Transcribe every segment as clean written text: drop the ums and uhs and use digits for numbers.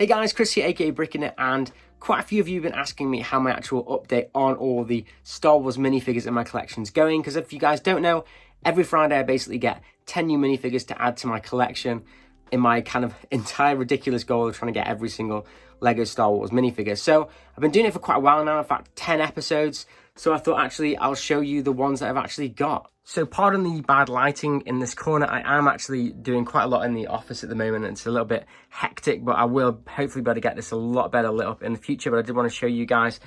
Hey guys, Chris here, aka Bricknit, and quite a few of you have been asking me how my actual update on all the Star Wars minifigures in my collection is going, because if you guys don't know, every Friday I basically get 10 new minifigures to add to my collection in my kind of entire ridiculous goal of trying to get every single Lego Star Wars minifigure. So I've been doing it for quite a while now, in fact 10 episodes, so I thought actually I'll show you the ones that I've actually got. So pardon the bad lighting in this corner, I am actually doing quite a lot in the office at the moment and it's a little bit hectic, but I will hopefully be able to get this a lot better lit up in the future. But I did want to show you guys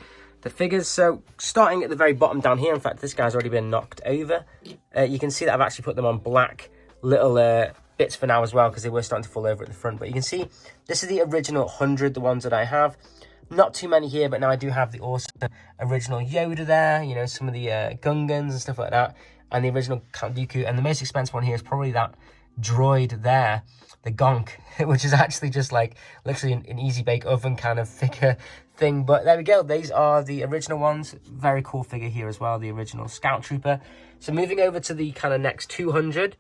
the figures. So starting at the very bottom down here, in fact this guy's already been knocked over. You can see that I've actually put them on black little bits for now as well, because they were starting to fall over at the front. But you can see this is the original 100, the ones that I have. Not too many here, but now I do have the awesome original Yoda there, you know, some of the Gungans and stuff like that, and the original Count Dooku. And the most expensive one here is probably that droid there, the Gonk, which is actually just like literally an easy bake oven kind of figure thing. But there we go, these are the original ones. Very cool figure here as well, the original Scout Trooper. So moving over to the kind of next 200,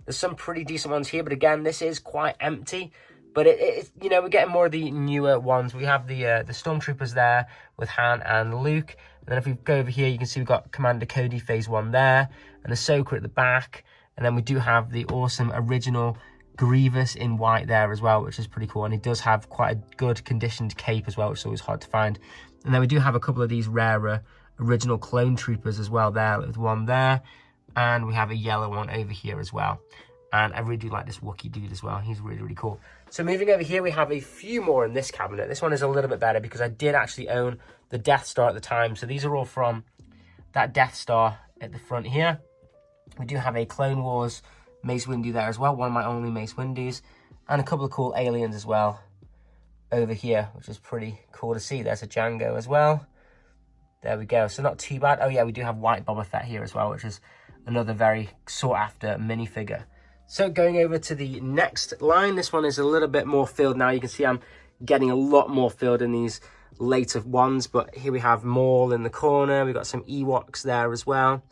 there's some pretty decent ones here, but again, this is quite empty. But it's you know, we're getting more of the newer ones. We have the Stormtroopers there with Han and Luke. And then if we go over here, you can see we've got Commander Cody Phase 1 there, and Ahsoka at the back. And then we do have the awesome original Grievous in white there as well, which is pretty cool. And he does have quite a good conditioned cape as well, which is always hard to find. And then we do have a couple of these rarer original Clone Troopers as well there, with one there. And we have a yellow one over here as well. And I really do like this Wookiee dude as well. He's really, really cool. So moving over here, we have a few more in this cabinet. This one is a little bit better because I did actually own the Death Star at the time. So these are all from that Death Star at the front here. We do have a Clone Wars Mace Windu there as well. One of my only Mace Windus. And a couple of cool aliens as well over here, which is pretty cool to see. There's a Django as well. There we go. So not too bad. Oh yeah, we do have white Boba Fett here as well, which is another very sought after minifigure. So going over to the next line, this one is a little bit more filled now. You can see I'm getting a lot more filled in these later ones, but here we have Maul in the corner. We've got some Ewoks there as well.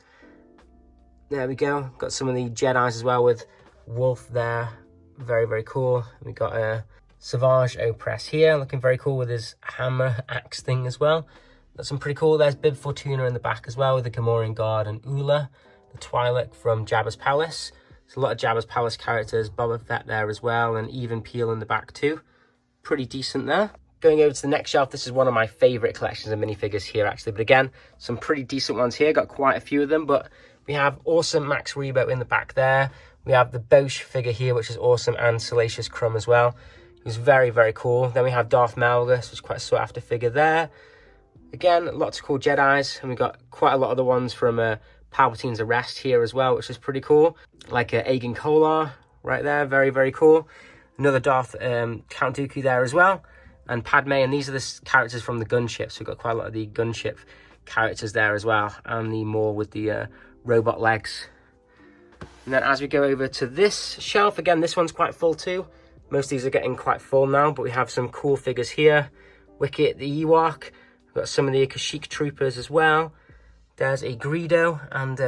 There we go. Got some of the Jedis as well with Wolf there. Very, very cool. We've got a Savage Opress here, looking very cool with his hammer axe thing as well. Got some pretty cool. There's Bib Fortuna in the back as well with the Gamorrean Guard and Ula, the Twi'lek from Jabba's Palace. There's a lot of Jabba's Palace characters, Boba Fett there as well, and even Peel in the back too. Pretty decent there. Going over to the next shelf, this is one of my favourite collections of minifigures here actually, but again, some pretty decent ones here. Got quite a few of them, but we have awesome Max Rebo in the back there. We have the Bosch figure here, which is awesome, and Salacious Crumb as well. Who's very, very cool. Then we have Darth Malgus, which is quite a sought after figure there. Again, lots of cool Jedis, and we've got quite a lot of the ones from Palpatine's Arrest here as well, which is pretty cool. Like Agen Kolar right there, very, very cool. Another Darth Count Dooku there as well. And Padme, and these are the characters from the gunship. So we've got quite a lot of the gunship characters there as well. And the more with the robot legs. And then as we go over to this shelf, again, this one's quite full too. Most of these are getting quite full now, but we have some cool figures here. Wicket the Ewok. We've got some of the Kashyyyk troopers as well. There's a Greedo and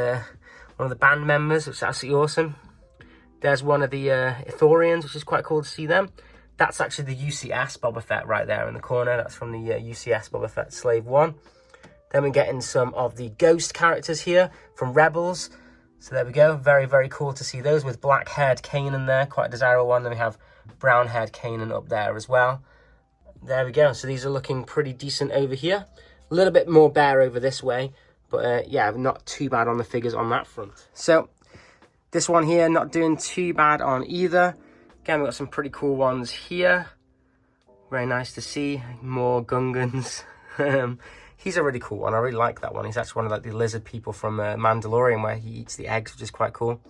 one of the band members, which is absolutely awesome. There's one of the Ithorians, which is quite cool to see them. That's actually the UCS Boba Fett right there in the corner. That's from the UCS Boba Fett Slave 1. Then we're getting some of the Ghost characters here from Rebels. So there we go. Very, very cool to see those with black-haired Kanan there. Quite a desirable one. Then we have brown-haired Kanan up there as well. There we go. So these are looking pretty decent over here. A little bit more bare over this way. But yeah, not too bad on the figures on that front. So this one here, not doing too bad on either. Again, we've got some pretty cool ones here. Very nice to see. More Gungans. He's a really cool one. I really like that one. He's actually one of like the lizard people from Mandalorian, where he eats the eggs, which is quite cool.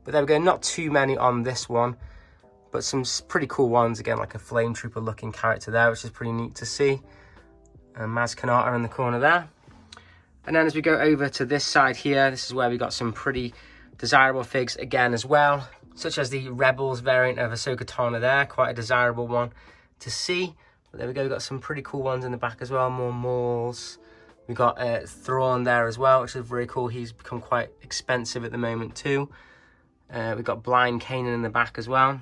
But there we go. Not too many on this one. But some pretty cool ones. Again, like a flame trooper looking character there, which is pretty neat to see. And Maz Kanata in the corner there. And then as we go over to this side here, this is where we got some pretty desirable figs again as well, such as the Rebels variant of Ahsoka Tano there, quite a desirable one to see. But there we go, we've got some pretty cool ones in the back as well, more Mauls. We've got Thrawn there as well, which is very cool. He's become quite expensive at the moment too. We've got Blind Kanan in the back as well.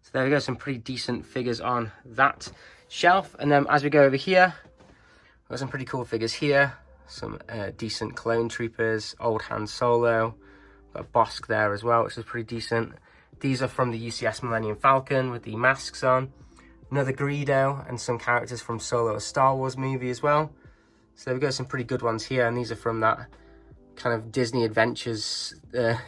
So there we go, some pretty decent figures on that shelf. And then as we go over here, we've got some pretty cool figures here. Some decent clone troopers, old Han Solo. Got a Bosk there as well, which is pretty decent. These are from the UCS Millennium Falcon with the masks on. Another Greedo and some characters from Solo, a Star Wars movie as well. So we've got some pretty good ones here, and these are from that kind of Disney Adventures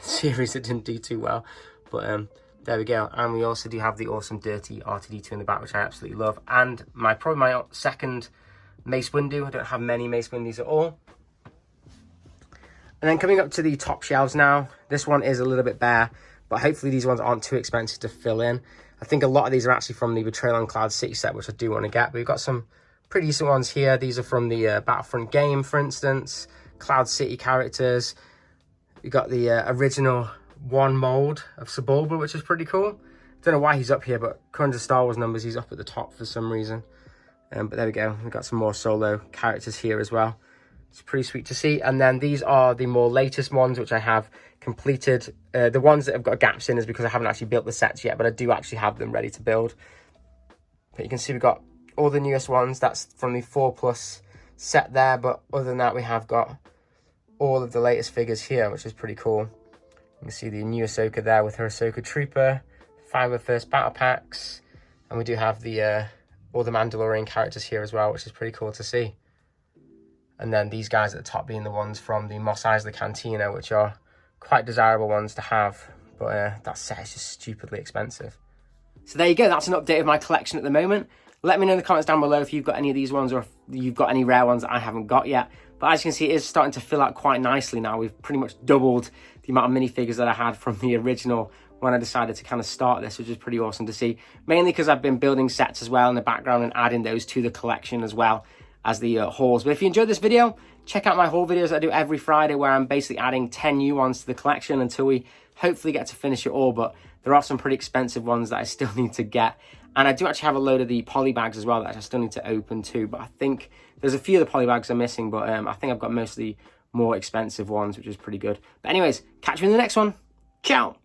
series that didn't do too well. But there we go. And we also do have the awesome dirty R2-D2 in the back, which I absolutely love. And probably my second Mace Windu. I don't have many Mace Windus at all. And then coming up to the top shelves now, this one is a little bit bare, but hopefully these ones aren't too expensive to fill in. I think a lot of these are actually from the Betrayal on Cloud City set, which I do want to get. But we've got some pretty decent ones here. These are from the Battlefront game, for instance. Cloud City characters. We've got the original one mold of Sebulba, which is pretty cool. Don't know why he's up here, but according to Star Wars numbers, he's up at the top for some reason. But there we go. We've got some more Solo characters here as well. It's pretty sweet to see. And then these are the more latest ones, which I have completed. The ones that have got gaps in is because I haven't actually built the sets yet, but I do actually have them ready to build. But you can see we've got all the newest ones. That's from the 4+ set there. But other than that, we have got all of the latest figures here, which is pretty cool. You can see the new Ahsoka there with her Ahsoka Trooper, 5 of first battle packs. And we do have the all the Mandalorian characters here as well, which is pretty cool to see. And then these guys at the top being the ones from the Mos Eisley Cantina, which are quite desirable ones to have. But that set is just stupidly expensive. So there you go. That's an update of my collection at the moment. Let me know in the comments down below if you've got any of these ones or if you've got any rare ones that I haven't got yet. But as you can see, it is starting to fill out quite nicely now. We've pretty much doubled the amount of minifigures that I had from the original when I decided to kind of start this, which is pretty awesome to see. Mainly because I've been building sets as well in the background and adding those to the collection as well as the hauls. But if you enjoyed this video, check out my haul videos I do every Friday, where I'm basically adding 10 new ones to the collection until we hopefully get to finish it all. But there are some pretty expensive ones that I still need to get. And I do actually have a load of the poly bags as well that I still need to open too. But I think there's a few of the poly bags I'm missing, but I think I've got mostly more expensive ones, which is pretty good. But anyways, catch you in the next one. Ciao!